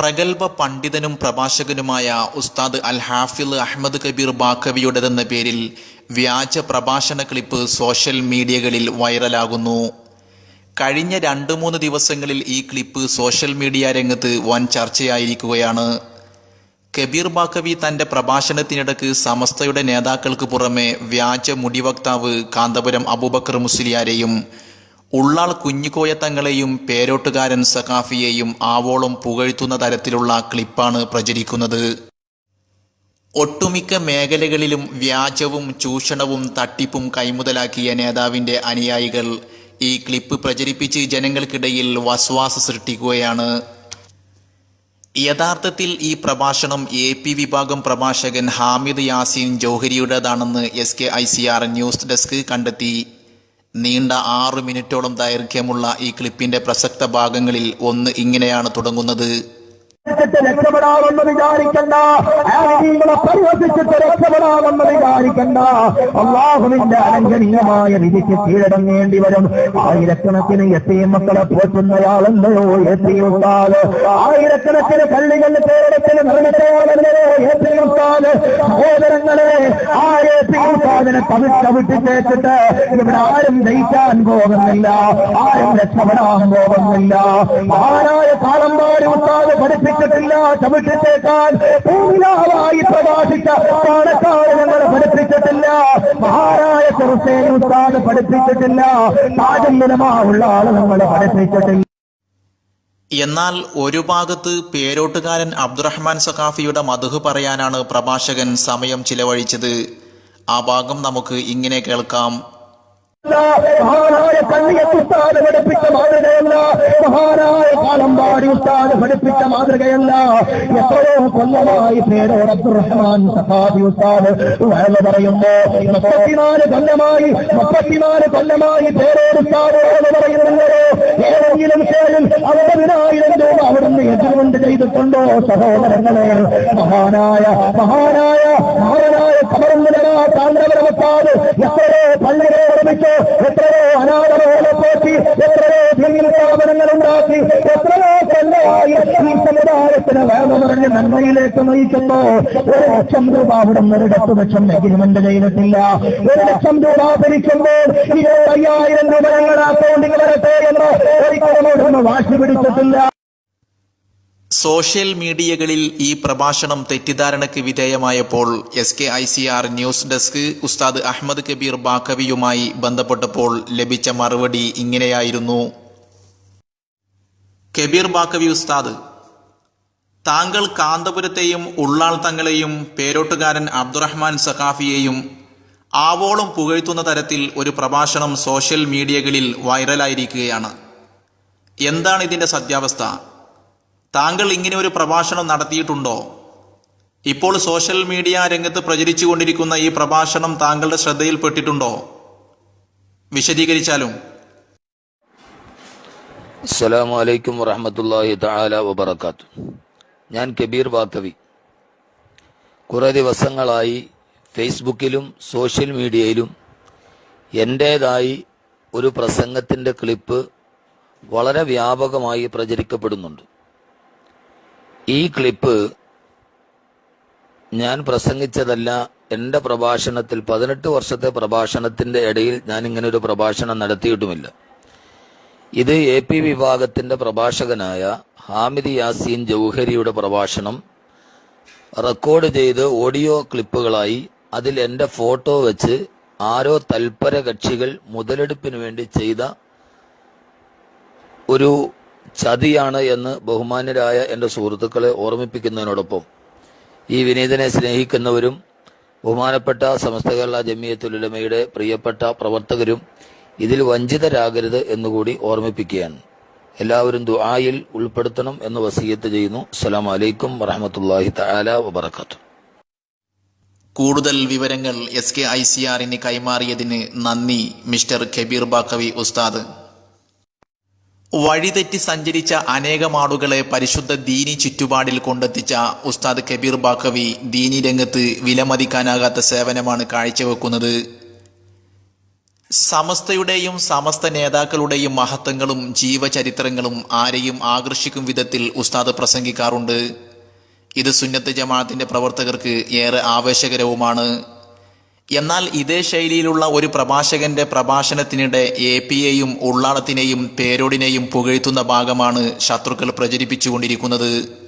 പ്രഗൽഭ പണ്ഡിതനും പ്രഭാഷകനുമായ ഉസ്താദ് അൽ ഹാഫിള് അഹ്മദ് കബീർ ബാക്കവിയുടേതെന്ന പേരിൽ വ്യാജ പ്രഭാഷണ ക്ലിപ്പ് സോഷ്യൽ മീഡിയകളിൽ വൈറലാകുന്നു. കഴിഞ്ഞ 2-3 ദിവസങ്ങളിൽ ഈ ക്ലിപ്പ് സോഷ്യൽ മീഡിയ രംഗത്ത് വൻ ചർച്ചയായിരിക്കുകയാണ്. കബീർ ബാക്കവി തന്റെ പ്രഭാഷണത്തിനിടക്ക് സമസ്തയുടെ നേതാക്കൾക്ക് പുറമെ വ്യാജ മുടിവക്താവ് കാന്തപുരം അബൂബക്കർ മുസ്ലിയാരെയും ഉള്ളാൾ കുഞ്ഞിക്കോയ തങ്ങളെയും പേരോട്ടുകാരൻ സഖാഫിയെയും ആവോളം പുകഴ്ത്തുന്ന തരത്തിലുള്ള ക്ലിപ്പാണ് പ്രചരിക്കുന്നത്. ഒട്ടുമിക്ക മേഖലകളിലും വ്യാജവും ചൂഷണവും തട്ടിപ്പും കൈമുതലാക്കിയ നേതാവിന്റെ അനുയായികൾ ഈ ക്ലിപ്പ് പ്രചരിപ്പിച്ച് ജനങ്ങൾക്കിടയിൽ വസ്വാസ സൃഷ്ടിക്കുകയാണ്. യഥാർത്ഥത്തിൽ ഈ പ്രഭാഷണം AP വിഭാഗം പ്രഭാഷകൻ ഹാമിദ് യാസീൻ ജൗഹരിയുടേതാണെന്ന് SKICR ന്യൂസ് ഡെസ്ക് കണ്ടെത്തി. നീണ്ട 6 മിനിറ്റോളം ദൈർഘ്യമുള്ള ഈ ക്ലിപ്പിന്റെ പ്രസക്ത ഭാഗങ്ങളിൽ ഒന്ന് ഇങ്ങനെയാണ് തുടങ്ങുന്നത്. രക്ഷപ്പെടാമെന്ന് വിചാരിക്കണ്ട, പരിവർത്തിച്ചിട്ട് രക്ഷപ്പെടാമെന്ന് വിചാരിക്കണ്ട. അള്ളാഹുവിന്റെ അലംഘനീയമായ വിധിക്ക് കീഴടങ്ങേണ്ടി വരും. ആയിരക്കണക്കിന് യതീം മക്കളെ പോറ്റുന്നയാളെന്നയോ ഉസ്താദ്, ആയിരക്കണക്കിന് പള്ളികളിൽ പേരിടത്തിൽ നിർമ്മിച്ചയാളെന്നയോ ഉസ്താദ്. സഹോദരങ്ങളെ, ആ ഉസ്താദിനെ തവിട്ടിച്ചേച്ചിട്ട് ഇവിടെ ആരും ജയിക്കാൻ പോകുന്നില്ല, ആരും രക്ഷപ്പെടാൻ പോകുന്നില്ല. മഹാനായ കാളമ്പാടി ഉസ്താദ് പഠിപ്പിച്ചിട്ടില്ല, ചവിട്ടിച്ചേക്കാൻ പൂമിലാവായി പ്രകാശിച്ച പാണക്കാട് ഞങ്ങളെ പഠിപ്പിച്ചിട്ടില്ല. മഹാനായ ചെറുസേൻ ഉസ്താദ് പഠിപ്പിച്ചിട്ടില്ല, താജുലുലമാഉള്ള ആള് ഞങ്ങളെ പഠിപ്പിച്ചിട്ടില്ല. എന്നാൽ ഒരു ഭാഗത്ത് പേരോട്ടുകാരൻ അബ്ദുറഹ്മാൻ സഖാഫിയുടെ മദ്ഹ് പറയാനാണ് പ്രഭാഷകൻ സമയം ചിലവഴിച്ചത്. ആ ഭാഗം നമുക്ക് ഇങ്ങനെ കേൾക്കാം. മഹാനായ കണ്ണിയത്ത് ഉസ്താദ് പഠിപ്പിച്ച മാതൃകയല്ല, മഹാനായ കാളമ്പാടി ഉസ്താദ് പഠിപ്പിച്ച മാതൃകയല്ല. എത്രയോ കൊല്ലമായി പേരോട് അബ്ദുറഹ്മാൻ സഖാഫി ഉസ്താദ് വയല് പറയുമ്പോ 34 കൊല്ലമായി പേരോട് ഉസ്താദ് വയല് പറയുന്നുണ്ടോ? ഏതെങ്കിലും പേരിൽ 50,000 രൂപ അവിടുന്ന് എഗ്രിമെന്റ് ചെയ്തിട്ടുണ്ടോ? സഹോദരങ്ങളെ, മഹാനായ കാന്തപുരം ഉസ്താദ് എത്രയോ പള്ളികളെ നിർമ്മിച്ചു, എത്രയോ അനാഥകളെ പോറ്റി, എത്രയോ ദീനീ സ്ഥാപനങ്ങൾ ഉണ്ടാക്കി, എത്രയോ കൊല്ലമായി ഈ സമുദായത്തിന് വേണം പറഞ്ഞ് നന്മയിലേക്ക് നയിക്കുന്നു. 1,00,000 രൂപ അവിടുന്ന് 1,00,000 എഗ്രിമെന്റ് ചെയ്തിട്ടില്ല. 1,00,000 രൂപ ഭരിക്കുമ്പോൾ 25,000 രൂപ ഞങ്ങളുടെ അക്കൗണ്ടിൽ വരട്ടെ എന്ന് ഒരിക്കലും അവിടുന്ന് വാശി പിടിച്ചിട്ടില്ല. സോഷ്യൽ മീഡിയകളിൽ ഈ പ്രഭാഷണം തെറ്റിദ്ധാരണയ്ക്ക് വിധേയമായപ്പോൾ SKICR ന്യൂസ് ഡെസ്ക് ഉസ്താദ് അഹ്മദ് കബീർ ബാക്കവിയുമായി ബന്ധപ്പെട്ടപ്പോൾ ലഭിച്ച മറുപടി ഇങ്ങനെയായിരുന്നു. കബീർ ബാക്കവി ഉസ്താദ്, താങ്കൾ കാന്തപുരത്തെയും ഉള്ളാൾ തങ്ങളെയും പേരോട്ടുകാരൻ അബ്ദുറഹ്മാൻ സഖാഫിയെയും ആവോളം പുകഴ്ത്തുന്ന തരത്തിൽ ഒരു പ്രഭാഷണം സോഷ്യൽ മീഡിയകളിൽ വൈറലായിരിക്കുകയാണ്. എന്താണ് ഇതിന്റെ സത്യാവസ്ഥ? താങ്കൾ ഇങ്ങനെ ഒരു പ്രഭാഷണം നടത്തിയിട്ടുണ്ടോ? ഇപ്പോൾ സോഷ്യൽ മീഡിയ രംഗത്ത് പ്രചരിച്ചുകൊണ്ടിരിക്കുന്ന ഈ പ്രഭാഷണം താങ്കളുടെ ശ്രദ്ധയിൽപ്പെട്ടിട്ടുണ്ടോ? വിശദീകരിച്ചാലും. അസ്സലാമു അലൈക്കും വറഹ്മത്തുള്ളാഹി തആല വബറകാതുഹു. ഞാൻ കബീർ ബാക്കവി. കുറെ ദിവസങ്ങളായി ഫേസ്ബുക്കിലും സോഷ്യൽ മീഡിയയിലും എൻ്റേതായി ഒരു പ്രസംഗത്തിന്റെ ക്ലിപ്പ് വളരെ വ്യാപകമായി പ്രചരിക്കപ്പെടുന്നുണ്ട്. ഈ ക്ലിപ്പ് ഞാൻ പ്രസംഗിച്ചതല്ല. എൻ്റെ പ്രഭാഷണത്തിൽ 18 വർഷത്തെ പ്രഭാഷണത്തിന്റെ ഇടയിൽ ഞാൻ ഇങ്ങനെ ഒരു പ്രഭാഷണം നടത്തിയിട്ടുമില്ല. ഇത് AP വിഭാഗത്തിന്റെ പ്രഭാഷകനായ ഹാമിദ് യാസീൻ ജൗഹരിയുടെ പ്രഭാഷണം റെക്കോർഡ് ചെയ്ത് ഓഡിയോ ക്ലിപ്പുകളായി അതിൽ എൻ്റെ ഫോട്ടോ വെച്ച് ആരോ തൽപര കക്ഷികൾ മുതലെടുപ്പിന് വേണ്ടി ചെയ്ത ഒരു ചതിയാണ് എന്ന് ബഹുമാന്യരായ എൻ്റെ സുഹൃത്തുക്കളെ ഓർമ്മിപ്പിക്കുന്നതിനോടൊപ്പം ഈ വിനീതനെ സ്നേഹിക്കുന്നവരും ബഹുമാനപ്പെട്ട സമസ്ത കേരള ജമിയത്തുൽ ഉലമയുടെ പ്രിയപ്പെട്ട പ്രവർത്തകരും ഇതിൽ വഞ്ചിതരാകരുത് എന്നുകൂടി ഓർമ്മിപ്പിക്കുകയാണ്. എല്ലാവരും ദുആയിൽ ഉൾപ്പെടുത്തണം എന്ന് വസിയത്ത് ചെയ്യുന്നു. അസ്സലാമു അലൈക്കും വറഹ്മത്തുള്ളാഹി തആല വബറകാതുഹു. കൂടുതൽ വിവരങ്ങൾ SKICRന് കൈമാറിയതിന് നന്ദി മിസ്റ്റർ കബീർ ബാക്കവി ഉസ്താദ്. വഴിതെറ്റി സഞ്ചരിച്ച അനേകം ആളുകളെ പരിശുദ്ധ ദീനി ചുറ്റുപാടിൽ കൊണ്ടെത്തിച്ച ഉസ്താദ് കബീർ ബാക്കവി ദീനി രംഗത്ത് വിലമതിക്കാനാകാത്ത സേവനമാണ് കാഴ്ചവെക്കുന്നത്. സമസ്തയുടെയും സമസ്ത നേതാക്കളുടെയും മഹത്വങ്ങളും ജീവചരിത്രങ്ങളും ആരെയും ആകർഷിക്കും വിധത്തിൽ ഉസ്താദ് പ്രസംഗിക്കാറുണ്ട്. ഇത് സുന്നത്ത് ജമാഅത്തിന്റെ പ്രവർത്തകർക്ക് ഏറെ ആവേശകരവുമാണ്. എന്നാൽ ഇതേ ശൈലിയിലുള്ള ഒരു പ്രഭാഷകന്റെ പ്രഭാഷണത്തിനിടെ APയെയും ഉള്ളാളത്തിനെയും പേരോടിനെയും പുകഴ്ത്തുന്ന ഭാഗമാണ് ശത്രുക്കൾ പ്രചരിപ്പിച്ചുകൊണ്ടിരിക്കുന്നത്.